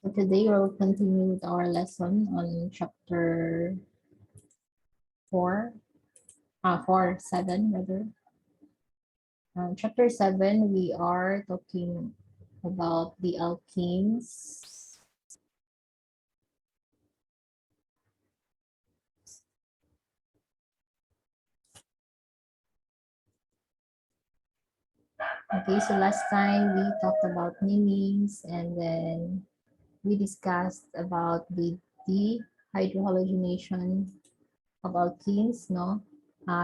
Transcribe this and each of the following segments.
So today we'll continue with our lesson on chapter 4, 7 rather. Chapter 7, we are talking about the alkenes. Okay, so last time we talked about namings and then we discussed about the dehydrogenation of alkenes, no?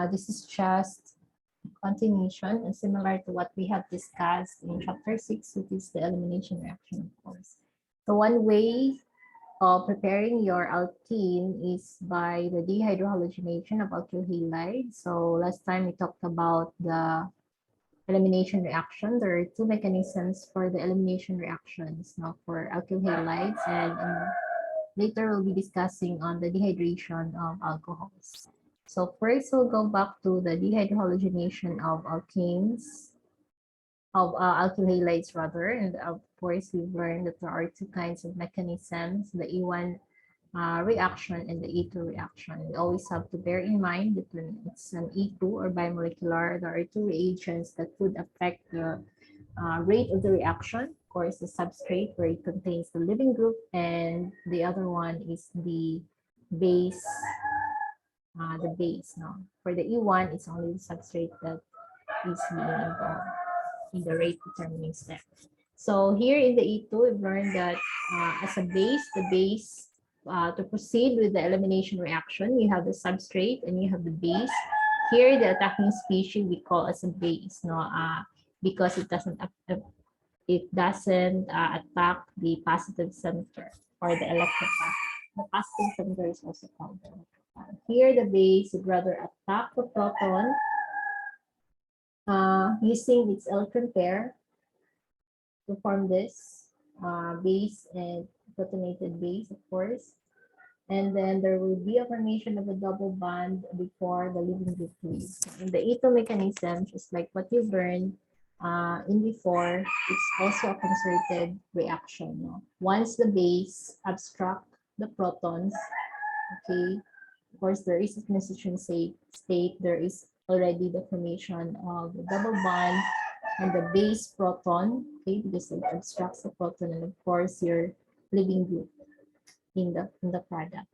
This is just continuation and similar to what we have discussed in chapter 6, which is the elimination reaction, of course. So one way of preparing your alkene is by the dehydrogenation of alkyl halide. So last time we talked about the elimination reaction. There are two mechanisms for the elimination reactions now for alkyl halides, and later we'll be discussing on the dehydration of alcohols. So first we'll go back to the dehydrogenation of alkanes, of alkyl halides rather, and of course we've learned that there are two kinds of mechanisms, the E1 reaction and the E2 reaction. We always have to bear in mind that when it's an E2 or bimolecular, there are two reagents that could affect the rate of the reaction. Of course, the substrate where it contains the leaving group, and the other one is the base. No. For the E1, it's only the substrate that is being involved in the rate determining step. So here in the E2, we've learned that as a base, to proceed with the elimination reaction, you have the substrate and you have the base. Here, the attacking species we call as a base, no, because it doesn't attack the positive center or the electropile. The positive center is also called the electropile. Here, the base would rather attack the proton using its electron pair to form this base and protonated base, of course. And then there will be a formation of a double bond before the leaving group leaves. In the E2 mechanism, just like what you learned in before, it's also a concerted reaction. No? Once the base obstruct the protons, okay, of course, there is a transition state, there is already the formation of the double bond and the base proton, okay, because it obstructs the proton, and of course your leaving group in the product.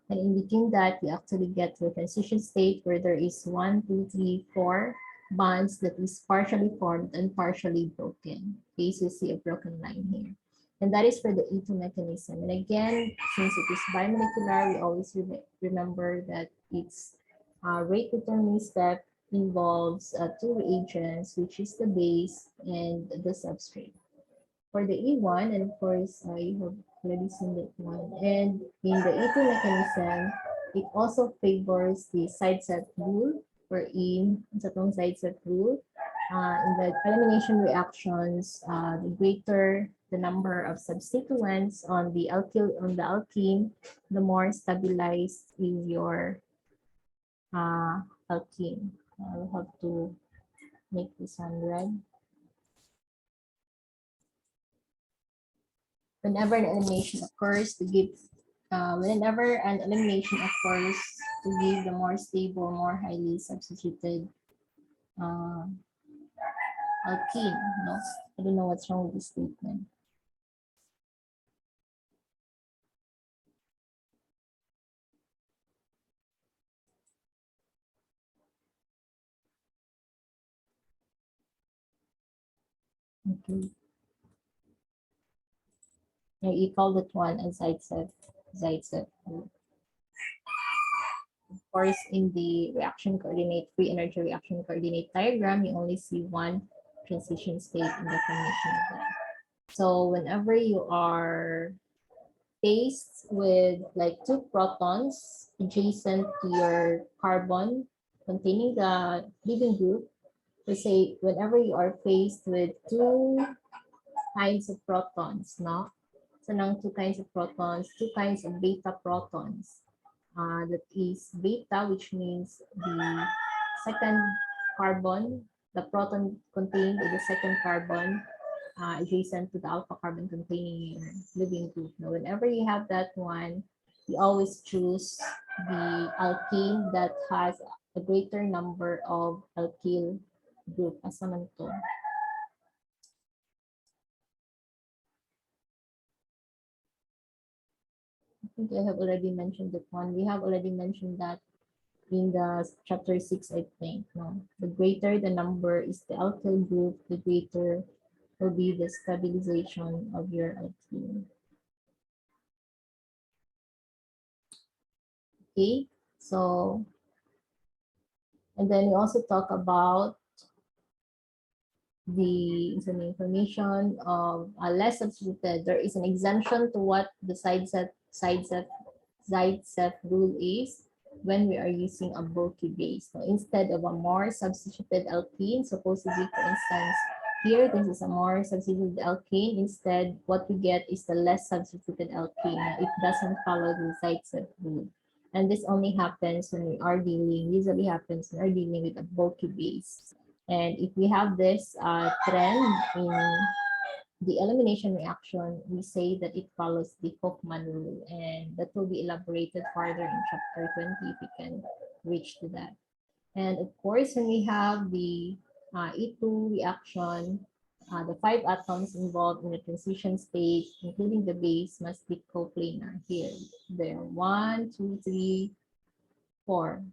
And in between that, you actually get to a transition state where there is 1, 2, 3, 4 bonds that is partially formed and partially broken. Okay, so you see a broken line here. And that is for the E2 mechanism. And again, since it is bimolecular, we always remember that its rate determining step involves two reagents, which is the base and the substrate. For the E1, and of course, you have already seen that one. And in the E2 mechanism, it also favors the side set rule, wherein sa tong side set rule, in the elimination reactions, the greater the number of substituents on the alkene, the more stabilized is your alkene. I'll have to make this one red. Whenever an elimination occurs, to give whenever an elimination occurs, to give the more stable, more highly substituted alkene. No, I don't know what's wrong with this statement. Okay. Now you call that one as Zaitsev. Of course, in the reaction coordinate, free energy reaction coordinate diagram, you only see one transition state in the formation of that. So whenever you are faced with like two protons adjacent to your carbon containing the leaving group, let's say whenever you are faced with two kinds of protons, no? So nang two kinds of protons, two kinds of beta protons. That is beta, which means the second carbon, the proton contained in the second carbon adjacent to the alpha carbon containing living group. Now, whenever you have that one, you always choose the alkane that has a greater number of alkyl group. Asa man to? I think I have already mentioned that one. We have already mentioned that in the chapter 6, I think. No, the greater the number is the alkyl group, the greater will be the stabilization of your alkene. Okay, so, and then we also talk about the information of less substituted. There is an exemption to what the side set rule is when we are using a bulky base. So instead of a more substituted alkene, supposedly, for instance, here this is a more substituted alkene. Instead, what we get is the less substituted alkene. It doesn't follow the side set rule. And this only happens when we are dealing, usually happens when we're dealing with a bulky base. And if we have this trend in the elimination reaction, we say that it follows the Hoffman rule, and that will be elaborated further in chapter 20 if we can reach to that. And of course, when we have the E2 reaction, the 5 atoms involved in the transition stage, including the base, must be coplanar. Here, there are 1, 2, 3, 4.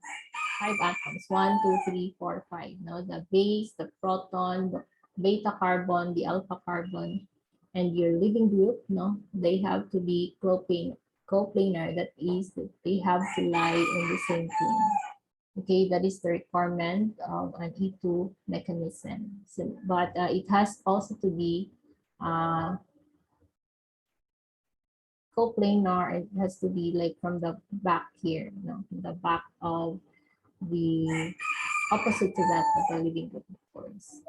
5 atoms, 1, 2, 3, 4, 5. No, the base, the proton, the beta carbon, the alpha carbon, and your living group, no, they have to be coplanar. That is, they have to lie in the same plane. Okay, that is the requirement of an E2 mechanism. So, but it has also to be coplanar. It has to be like from the back here, no, from the back of the opposite to that of the living group, of course.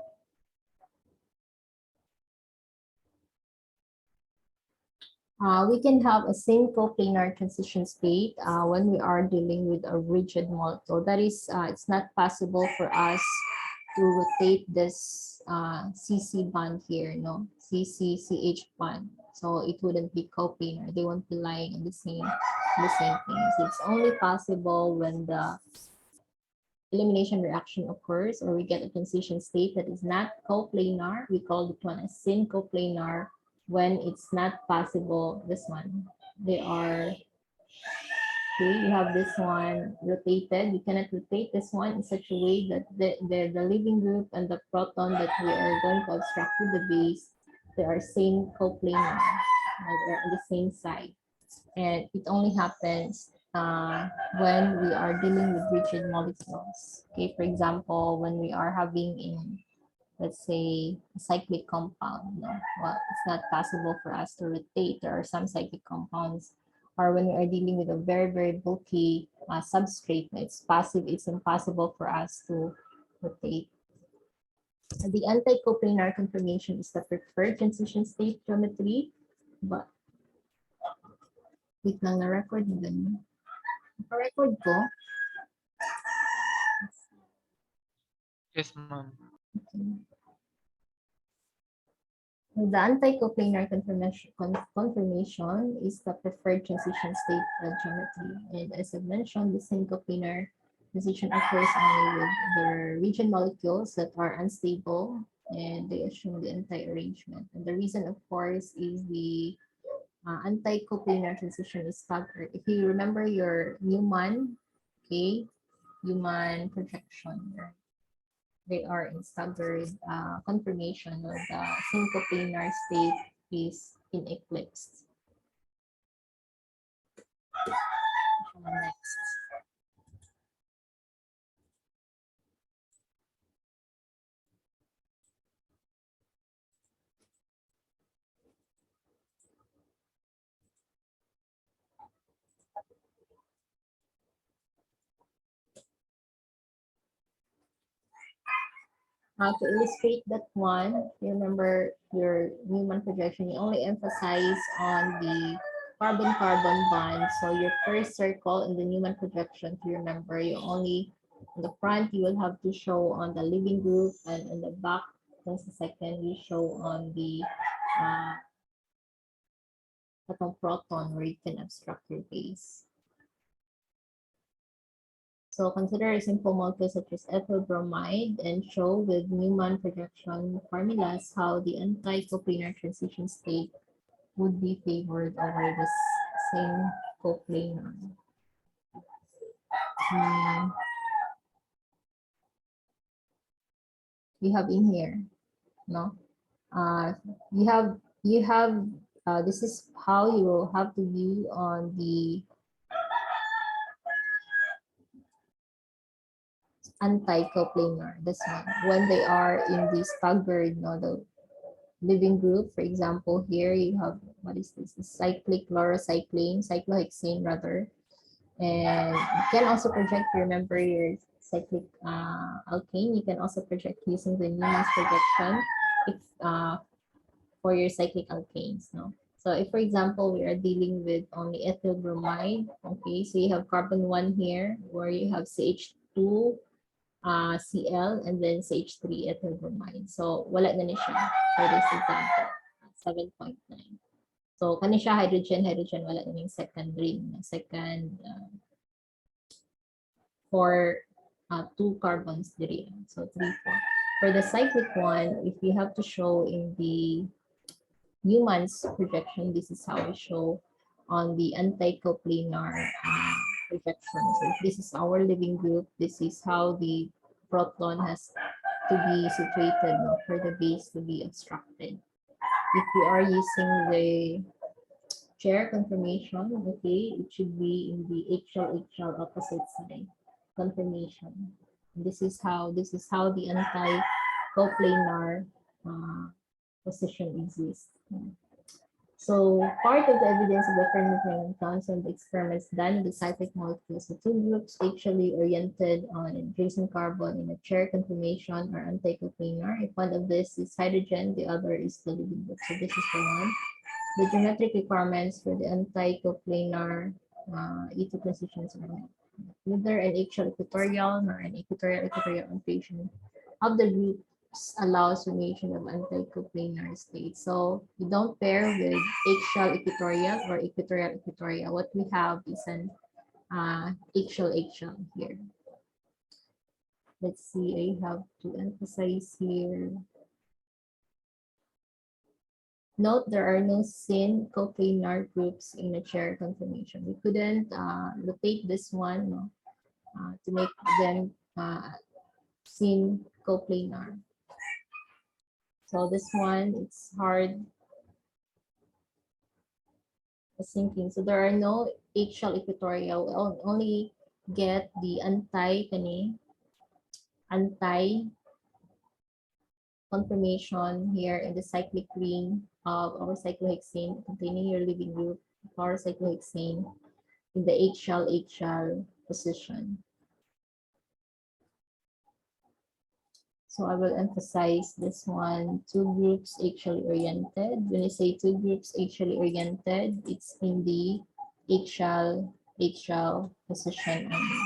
We can have a same coplanar transition state when we are dealing with a rigid molecule. That is, it's not possible for us to rotate this CC bond here, no, CC-CH bond. So it wouldn't be coplanar. They won't be lying in the same things. It's only possible when the elimination reaction occurs or we get a transition state that is not coplanar. We call it one as syn coplanar. When it's not possible, this one, they are, okay, you have this one rotated. You cannot rotate this one in such a way that the living group and the proton that we are going to obstruct with the base, they are same coplanar, they're on the same side. And it only happens when we are dealing with rigid molecules. Okay, for example, when we are having in, let's say, a cyclic compound, no? Well, it's not possible for us to rotate. There are some cyclic compounds, or when we are dealing with a very, very bulky substrate, it's passive, it's impossible for us to rotate. The anti-coplanar conformation is the preferred transition state geometry, but wait lang, na-record na ganyan. Na-record ko. Yes, ma'am. Okay. The anti-coplanar conformation is the preferred transition state geometry. And as I mentioned, the same coplanar transition occurs only with the region molecules that are unstable and they assume the anti-arrangement. And the reason, of course, is the anti-coplanar transition is staggered. If you remember your Newman, okay, Newman projection, right? They are in staggered conformation, or the syncoplanar state is in eclipse. Next. To illustrate that one, you remember your Newman projection, you only emphasize on the carbon-carbon bond. So your first circle in the Newman projection, to remember, you only, in the front, you will have to show on the living group, and in the back, Then the second we show on the atom proton where you can abstract your base. So consider a simple molecule such as ethyl bromide and show with Newman projection formulas how the anti-coplanar transition state would be favored over the same coplanar. We have in here, no? You have this is how you will have to view on the anti-coplanar, this one, when they are in the staggered, no, the living group. For example, here you have, what is this? The cyclic chlorocycline, cyclohexane rather. And you can also project, remember your cyclic alkane, you can also project using the Newman's projection if, for your cyclic alkanes. No? So if, for example, we are dealing with only ethyl bromide, okay, so you have carbon 1 here where you have CH2, Cl, and then CH3 ethyl bromide. So wala na ni siya for this example, 7.9. So kani siya hydrogen, wala na yung second ring, second for 2 carbons diri. So 3, 4. For the cyclic one, if you have to show in the Newman's projection, this is how we show on the anti-coplanar projection. So if this is our living group, this is how the proton has to be situated, no, for the base to be obstructed. If we are using the chair conformation, okay, it should be in the HL opposite side conformation. This is how the anti-coplanar position exists. So part of the evidence of the Fermi comes from the experiments done in the cyclic molecules. The two groups actually oriented on adjacent carbon in a chair conformation or anti-coplanar. If one of this is hydrogen, the other is the living group. So this is the one. The geometric requirements for the anti-coplanar E2 transitions are neither an axial equatorial nor an equatorial orientation of the groups allows formation of anti-coplanar states. So you don't pair with axial equatorial or equatorial. What we have is an axial here. Let's see, I have to emphasize here. Note there are no syn coplanar groups in a chair conformation. We couldn't rotate this one, no, to make them syn coplanar. So this one, it's hard thinking. So there are no axial equatorial. We'll only get the anti conformation here in the cyclic ring of our cyclohexane containing your living group, our cyclohexane in the axial position. So I will emphasize this one, two groups axially oriented. When I say two groups axially oriented, it's in the axial position only.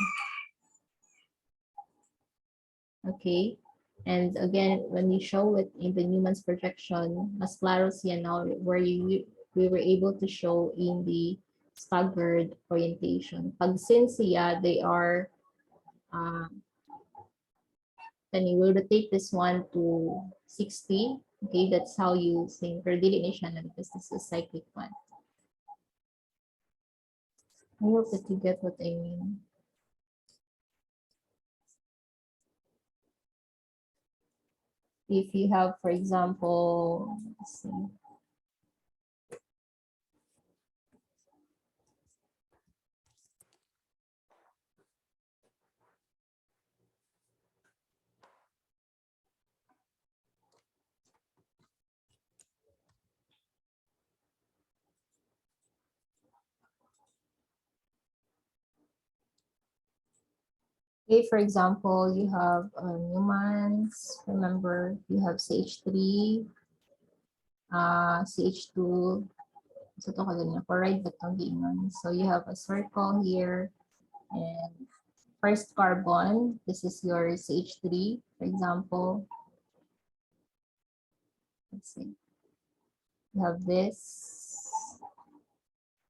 Okay. And again, when you show it in the Newman's projection, mas klaro siya now where we were able to show in the staggered orientation. Pag since siya, they are then you will rotate this one to 60. Okay, that's how you think for delineation because this is cyclic one. I hope that you get what I mean. If you have, for example, let's see. Okay, for example, you have Newman's, remember, you have CH3, CH2, so ito kanina, chloride, so you have a circle here, and first carbon, this is your CH3, for example, let's say. You have this.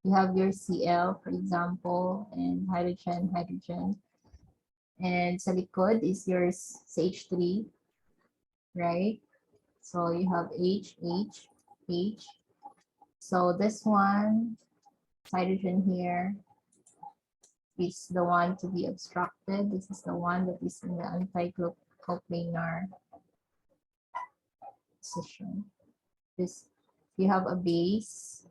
You have your Cl, for example, and hydrogen, hydrogen. And sa likod is your CH3, right? So you have H, H, H. So this one, hydrogen here, is the one to be obstructed. This is the one that is in the anticoplanar position. This, you have a base,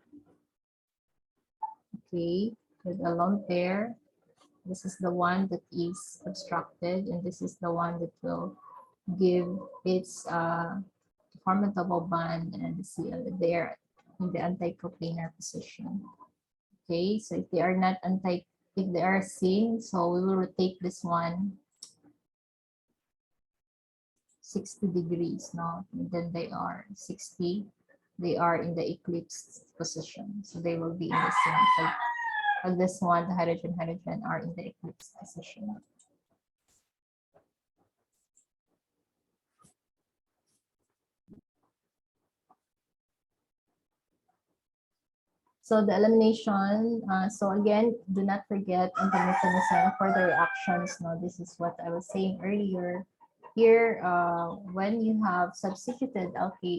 okay, with a lone pair. This is the one that is obstructed, and this is the one that will give its form a double bond and seal there in the anticoplanar position. Okay, so if they are not if they are same, so we will rotate this one 60 degrees, no? And then they are 60, they are in the eclipse position. So they will be in the same, like this one, the hydrogen, hydrogen are in the eclipse position. So the elimination, so again, do not forget information for the reactions. No, this is what I was saying earlier. Here, when you have substituted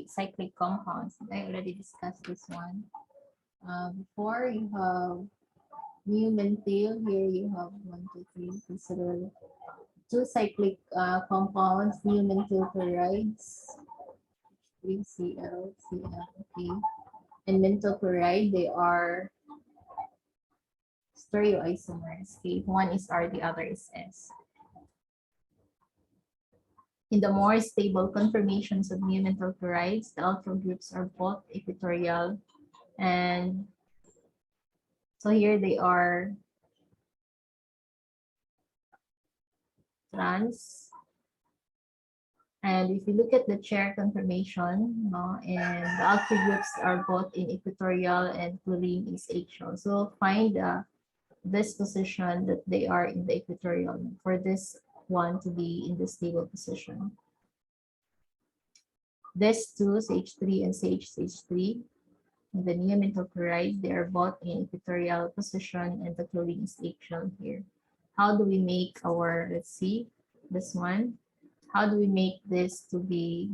cyclic compounds, I already discussed this one. Before you have new methyl, here you have 1, 2, 3, consider 2 cyclic compounds, new methyl chlorides, 3Cl, Cl, okay. And methyl chloride, they are stereoisomers. Okay, one is R, the other is S. In the more stable conformations of mu methyl chlorides, the alkyl groups are both equatorial, and so here they are trans. And if you look at the chair conformation, no, and the alkyl groups are both in equatorial and chlorine is axial. So find this position that they are in the equatorial for this one to be in the stable position. This two, CH3 and CH3, and the neomethyl chloride, they are both in equatorial position and the chlorine is axial here. How do we make our, let's see, this one? How do we make this to be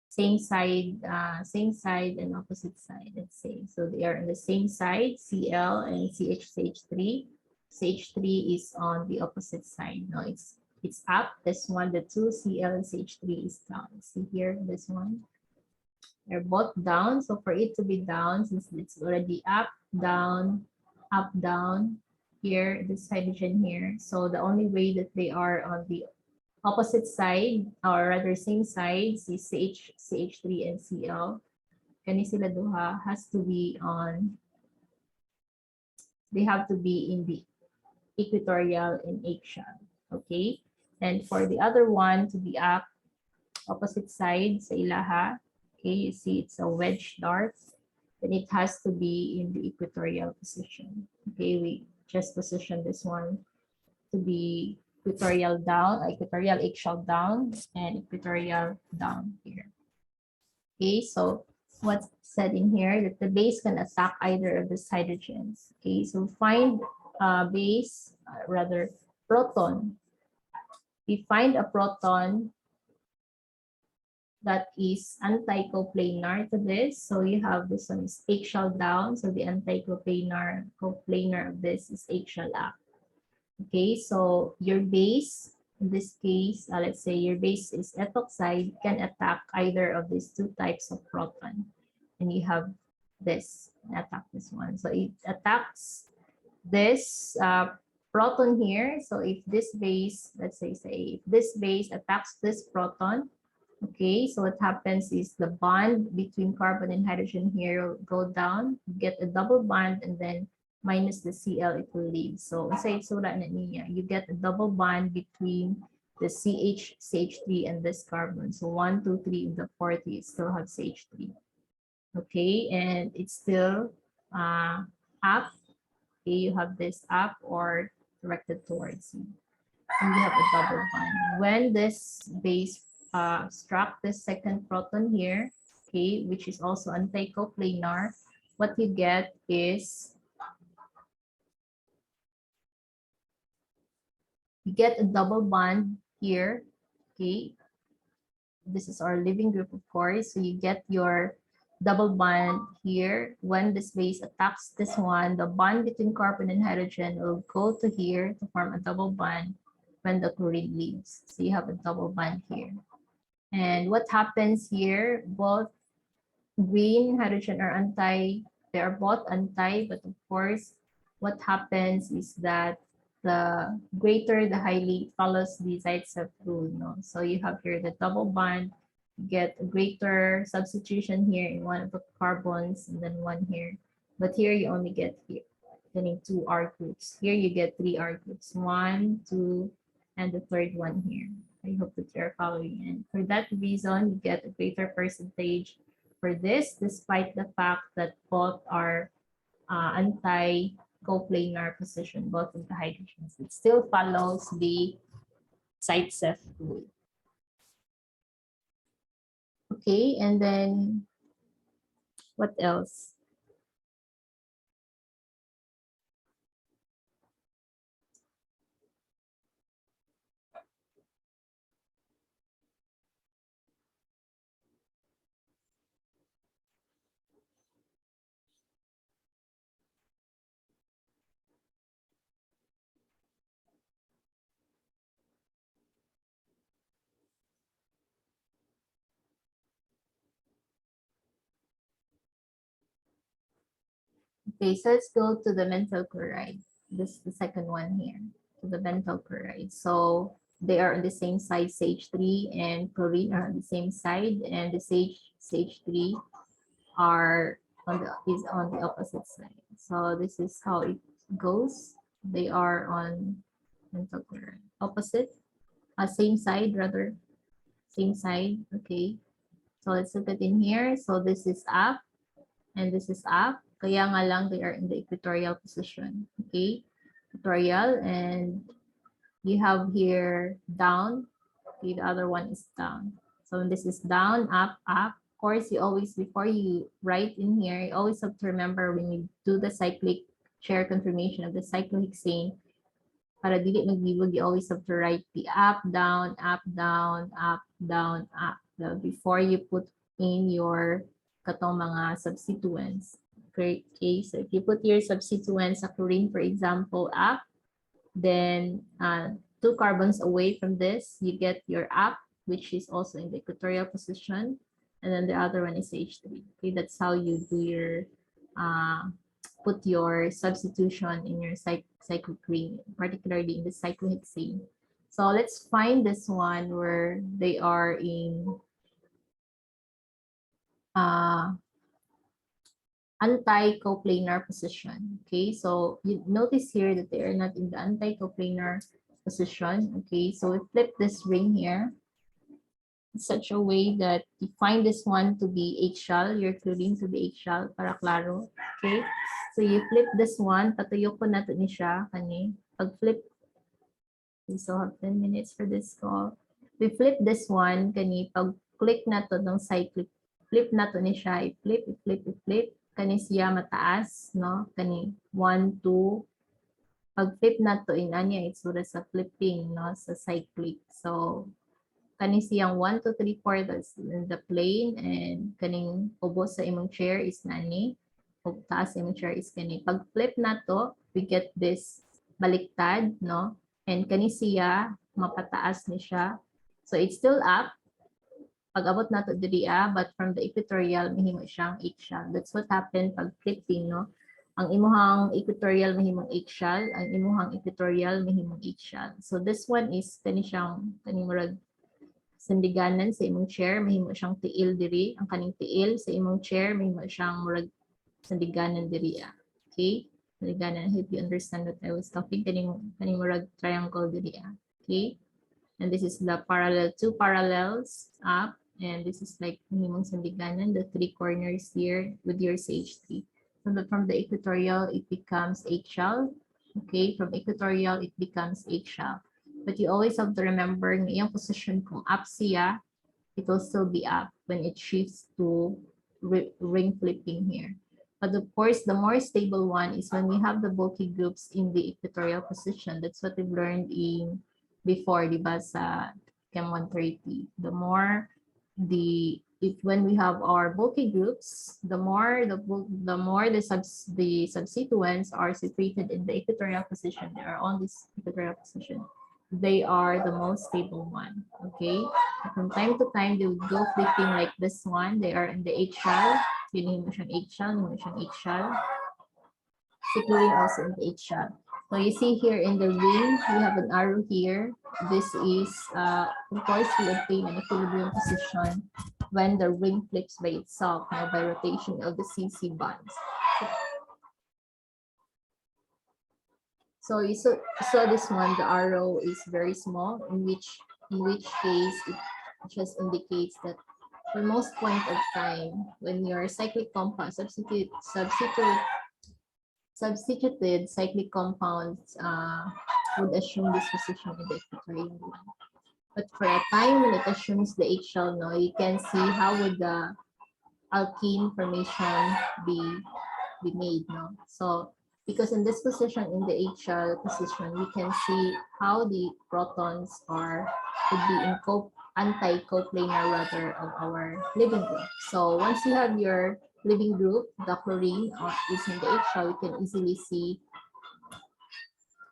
same side and opposite side, let's say. So they are on the same side, Cl and CH3. CH3 is on the opposite side. No, it's up. This one, the two, Cl and CH3 is down. See here, this one. They're both down. So for it to be down, since it's already up, down, here, this hydrogen here. So the only way that they are on the opposite side, or rather same sides, is CH3 and Cl. Kani sila duha has to be on, they have to be in the equatorial and axial. Okay? And for the other one to be up, opposite side sa ilaha, okay, you see it's a wedge dart, then it has to be in the equatorial position. Okay, we just position this one to be equatorial down, equatorial axial down, and equatorial down here. Okay, so what's said in here that the base can attack either of these hydrogens. Okay, so find base, rather proton. We find a proton that is anticoplanar to this. So you have this one is axial down. So the anticoplanar of this is axial up. Okay, so your base, in this case, let's say your base is ethoxide, can attack either of these two types of proton. And you have this, attack this one. So it attacks this proton here. So if this base, let's say if this base attacks this proton, okay, so what happens is the bond between carbon and hydrogen here will go down, get a double bond, and then minus the Cl, it will leave. So say you get a double bond between the CH3 and this carbon. So 1, 2, 3 in the fourth, you still have CH3. Okay, and it's still up. Okay, you have this up or directed towards you. and you have a double bond. When this base struck the second proton here, okay, which is also anticoplanar, what you get is you get a double bond here, okay. This is our living group, of course. So you get your double bond here. When this base attacks this one, the bond between carbon and hydrogen will go to here to form a double bond when the chlorine leaves. So you have a double bond here. And what happens here, both green hydrogen are they are both anti, but of course, what happens is that the greater the highly follows the Zaitsev rule. No? So you have here the double bond, you get a greater substitution here in one of the carbons and then one here. But here you only get here, getting 2 R groups. Here you get 3 R groups, 1, 2, and the third one here. I hope that you're following. And for that reason, you get a greater percentage for this, despite the fact that both are anti-coplanar position, both of the hydrogens. It still follows the Zaitsev rule. Okay, and then what else? Okay, so let's go to the methyl chloride. This is the second one here, to the methyl chloride. So they are on the same side, CH3 and chlorine are on the same side, and the CH3 are is on the opposite side. So this is how it goes. They are on methyl chloride. Opposite, same side rather, same side. Okay. So let's look at in here. So this is up and this is up. Kaya nga lang they are in the equatorial position. Okay. Equatorial, and you have here down. Okay, the other one is down. So when this is down, up, up. Of course, you always, before you write in here, you always have to remember when you do the cyclic chair confirmation of the cyclohexane, para dili maglibog, you always have to write the up, down, up, down, up, down, up. So before you put in your katong mga substituents. Okay, so if you put your substituents sa chlorine, for example, up, then 2 carbons away from this, you get your up, which is also in the equatorial position. And then the other one is H3. Okay, that's how you do your, put your substitution in your cyclochrene, particularly in the cyclohexane. So let's find this one where they are in anti-coplanar position. Okay, so you notice here that they are not in the anti-coplanar position. Okay, so we flip this ring here in such a way that you find this one to be H-shell, your chlorine to be H-shell, para klaro. Okay, so you flip this one, patuyo ko nato ni siya, kani. Pag flip, we still have 10 minutes for this call. We flip this one, kani, pag click na to ng cyclic, flip na to ni siya, i-flip, i-flip, i-flip, kani siya mataas, no? Kani 1, 2. Pag flip na to in anya, itsura sa flipping, no? Sa cyclic. So, kani siyang 1, 2, 3, 4, that's in the plane, and kaning ubos sa imong chair is nani. O taas sa imong chair is kani. Pag flip na to, we get this baliktad, no? And kani siya, mapataas ni siya. So, it's still up. Pag abot na to diri but from the equatorial mahimo siyang H-shell. That's what happened pag flipping, no? Ang imuhang equatorial mahimong H-shell, ang imuhang equatorial mahimong H-shell. So this one is kani siyang murag sandiganan sa imong chair, mahimo siyang tiil diri. Ang kaning tiil sa imong chair mahimo siyang murag sandiganan diri. Okay? Sandiganan. I hope you understand what I was talking. Kaning murag triangle diri. Okay? And this is the parallel, 2 parallels up. And this is like minimum sandiganan, the 3 corners here with your CH3. So from the equatorial, it becomes H-shell. Okay, from equatorial, it becomes H-shell. But you always have to remember ngayong position kung up siya, it will still be up when it shifts to ring flipping here. But of course, the more stable one is when we have the bulky groups in the equatorial position. That's what we've learned in before, di ba, sa Chem 130. The more when we have our bulky groups, the more the substituents are situated in the equatorial position. They are on this equatorial position. They are the most stable one. Okay. From time to time, they would go flipping like this one. They are in the eggshell. Yun mo siyang eggshell, yun mo siyang eggshell. Securing also in the eggshell. So you see here in the ring, we have an arrow here. This is, of course, we obtain an equilibrium position when the ring flips by itself, by rotation of the CC bonds. So you saw this one, the arrow is very small, in which case it just indicates that for most point of time, when your cyclic compound substituted cyclic compounds would assume this position in the equatorial one. But for a time when it assumes the eggshell, no, you can see how would the alkene formation be made, no? So because in this position, in the eggshell position, we can see how the protons would be in anti-coplanar rather of our living group. So once you have your living group, the chlorine is in the eggshell, we can easily see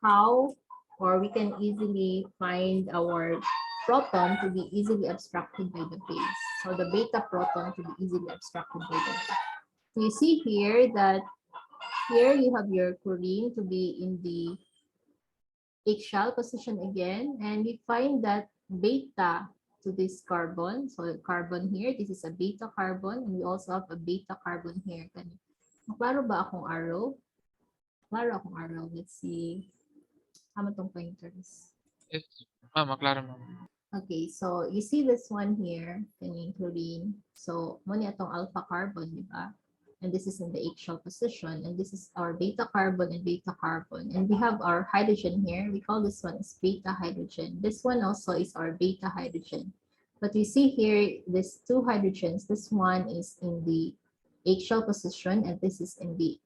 how, or we can easily find our proton to be easily abstracted by the base. So the beta proton to be easily abstracted by the base. So you see here that here you have your chlorine to be in the eggshell position again, and we find that beta to this carbon. So carbon here, this is a beta carbon, and we also have a beta carbon here. Maklaro ba akong arrow? Klaro akong arrow. Let's see. Tama tong pointers. Yes, ma'am. Maklaro, ma'am. Okay, so you see this one here, kaning chlorine. So mo niya tong alpha carbon, di ba? And this is in the eggshell position, and this is our beta carbon and beta carbon. And we have our hydrogen here. We call this one as beta hydrogen. This one also is our beta hydrogen. But you see here, these two hydrogens, this one is in the eggshell position, and this is in the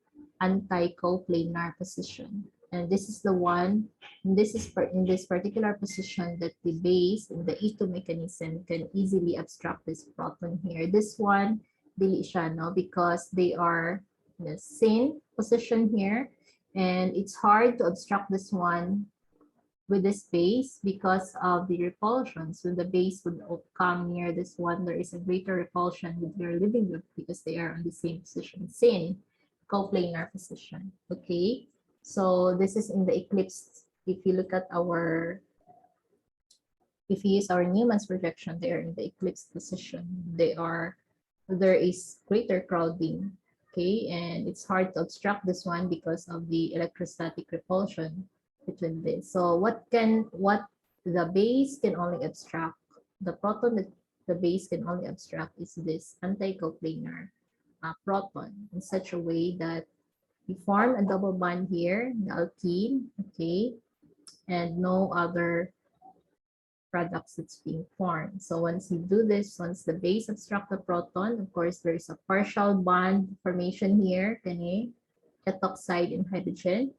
anti-coplanar position. And this is the one, this is in this particular position that the base in the E2 mechanism can easily abstract this proton here. This one, dili siya, no, because they are in the same position here, and it's hard to abstract this one with this base because of the repulsions. When the base would come near this one, there is a greater repulsion with your living group because they are on the same position, same coplanar position. Okay, so this is in the eclipse. If you look at if you use our Newman's projection, they are in the eclipse position. There is greater crowding, okay, and it's hard to abstract this one because of the electrostatic repulsion between this. So what the base can only abstract, the proton that the base can only abstract is this anti-coplanar proton in such a way that we form a double bond here, the alkene, okay, and no other products that's being formed. So once you do this, once the base obstruct the proton, of course, there is a partial bond formation here, kani, etoxide and hydrogen.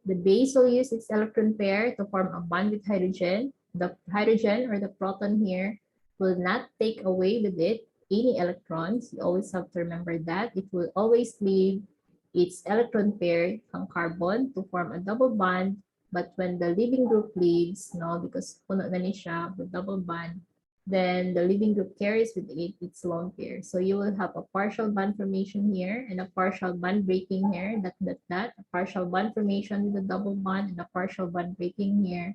The base will use its electron pair to form a bond with hydrogen. The hydrogen or the proton here will not take away with it any electrons. You always have to remember that. It will always leave its electron pair from carbon to form a double bond. But when the leaving group leaves, no, because puno na ni siya, the double bond, then the leaving group carries with it its lone pair. So you will have a partial bond formation here and a partial bond breaking here, a partial bond formation with a double bond and a partial bond breaking here,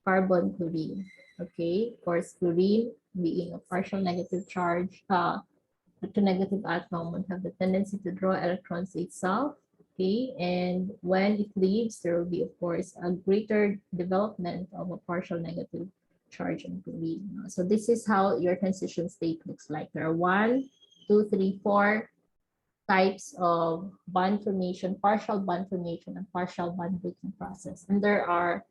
carbon chlorine. Okay, of course, chlorine being a partial negative charge, to negative atom would have the tendency to draw electrons itself. Okay, and when it leaves, there will be, of course, a greater development of a partial negative charge on chlorine. So this is how your transition state looks like. There are 1, 2, 3, 4 types of bond formation, partial bond formation, and partial bond breaking process. And there are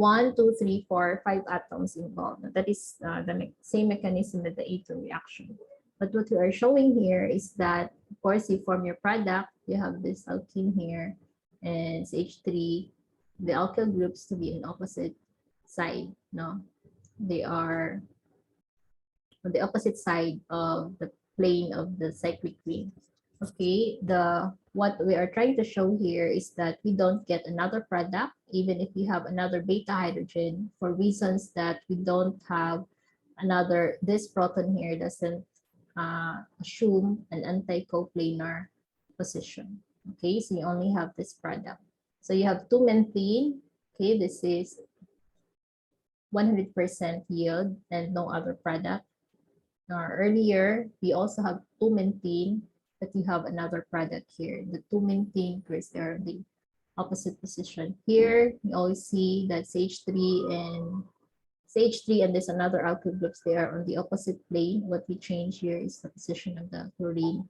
1, 2, 3, 4, 5 atoms involved. That is the same mechanism with the A2 reaction. But what we are showing here is that, of course, you form your product, you have this alkene here, and CH3, the alkyl groups to be in opposite side, no? They are on the opposite side of the plane of the cyclic ring. Okay, what we are trying to show here is that we don't get another product even if we have another beta hydrogen, for reasons that we don't have this proton here doesn't assume an anti-coplanar position. Okay, so you only have this product. So you have 2 methane. Okay, this is 100% yield and no other product. Earlier, we also have 2 methane, but you have another product here. The 2 methane, because they are the opposite position. Here, you always see that CH3 and there's another alkyl groups, they are on the opposite plane. What we change here is the position of the chlorine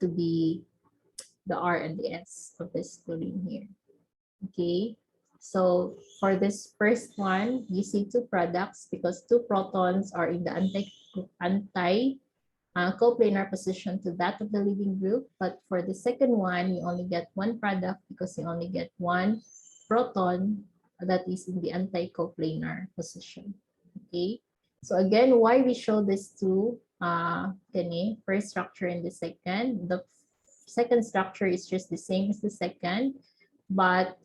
to be the R and the S of this chlorine here. Okay, so for this first one, you see 2 products because 2 protons are in the coplanar position to that of the leaving group. But for the second one, you only get 1 product because you only get 1 proton that is in the anti-coplanar position. Okay, so again, why we show these 2 first structure and the second. The second structure is just the same as the second, but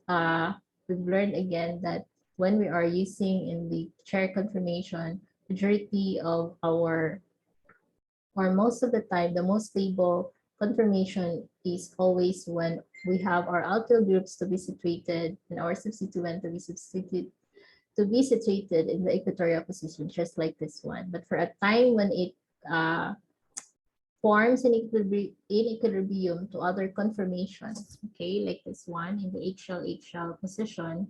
we've learned again that when we are using in the chair conformation, majority of our, or most of the time, the most stable conformation is always when we have our alkyl groups to be situated and our substituent to be situated in the equatorial position, just like this one. But for a time when it forms in equilibrium to other conformations, okay, like this one in the HL position,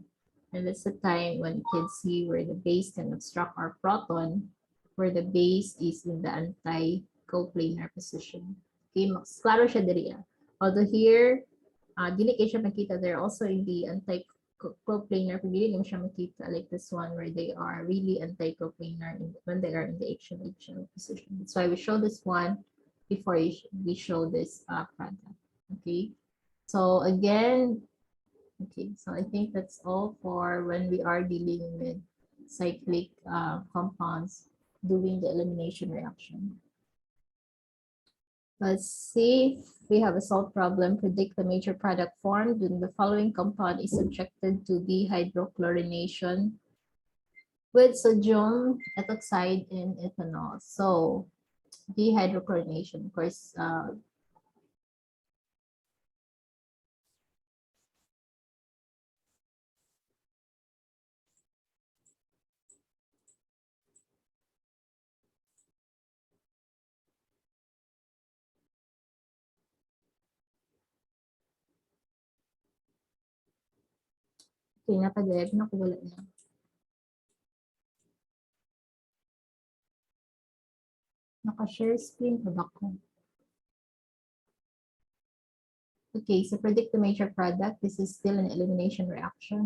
and that's the time when you can see where the base can obstruct our proton, where the base is in the anti-coplanar position. Okay, mas klaro siya diri. Although here, dili kayo siya makita, they're also in the anti-coplanar, pero dili naman siya makita like this one where they are really anti-coplanar when they are in the HL position. That's why we show this one before we show this product. Okay, so again, okay, so I think that's all for when we are dealing with cyclic compounds doing the elimination reaction. Let's see if we have a solved problem. Predict the major product formed when the following compound is subjected to dehydrochlorination with sodium ethoxide and ethanol. So dehydrochlorination, of course, okay, napag-live, nakuwala na. Naka-share screen pa ba ko? Okay, so predict the major product. This is still an elimination reaction.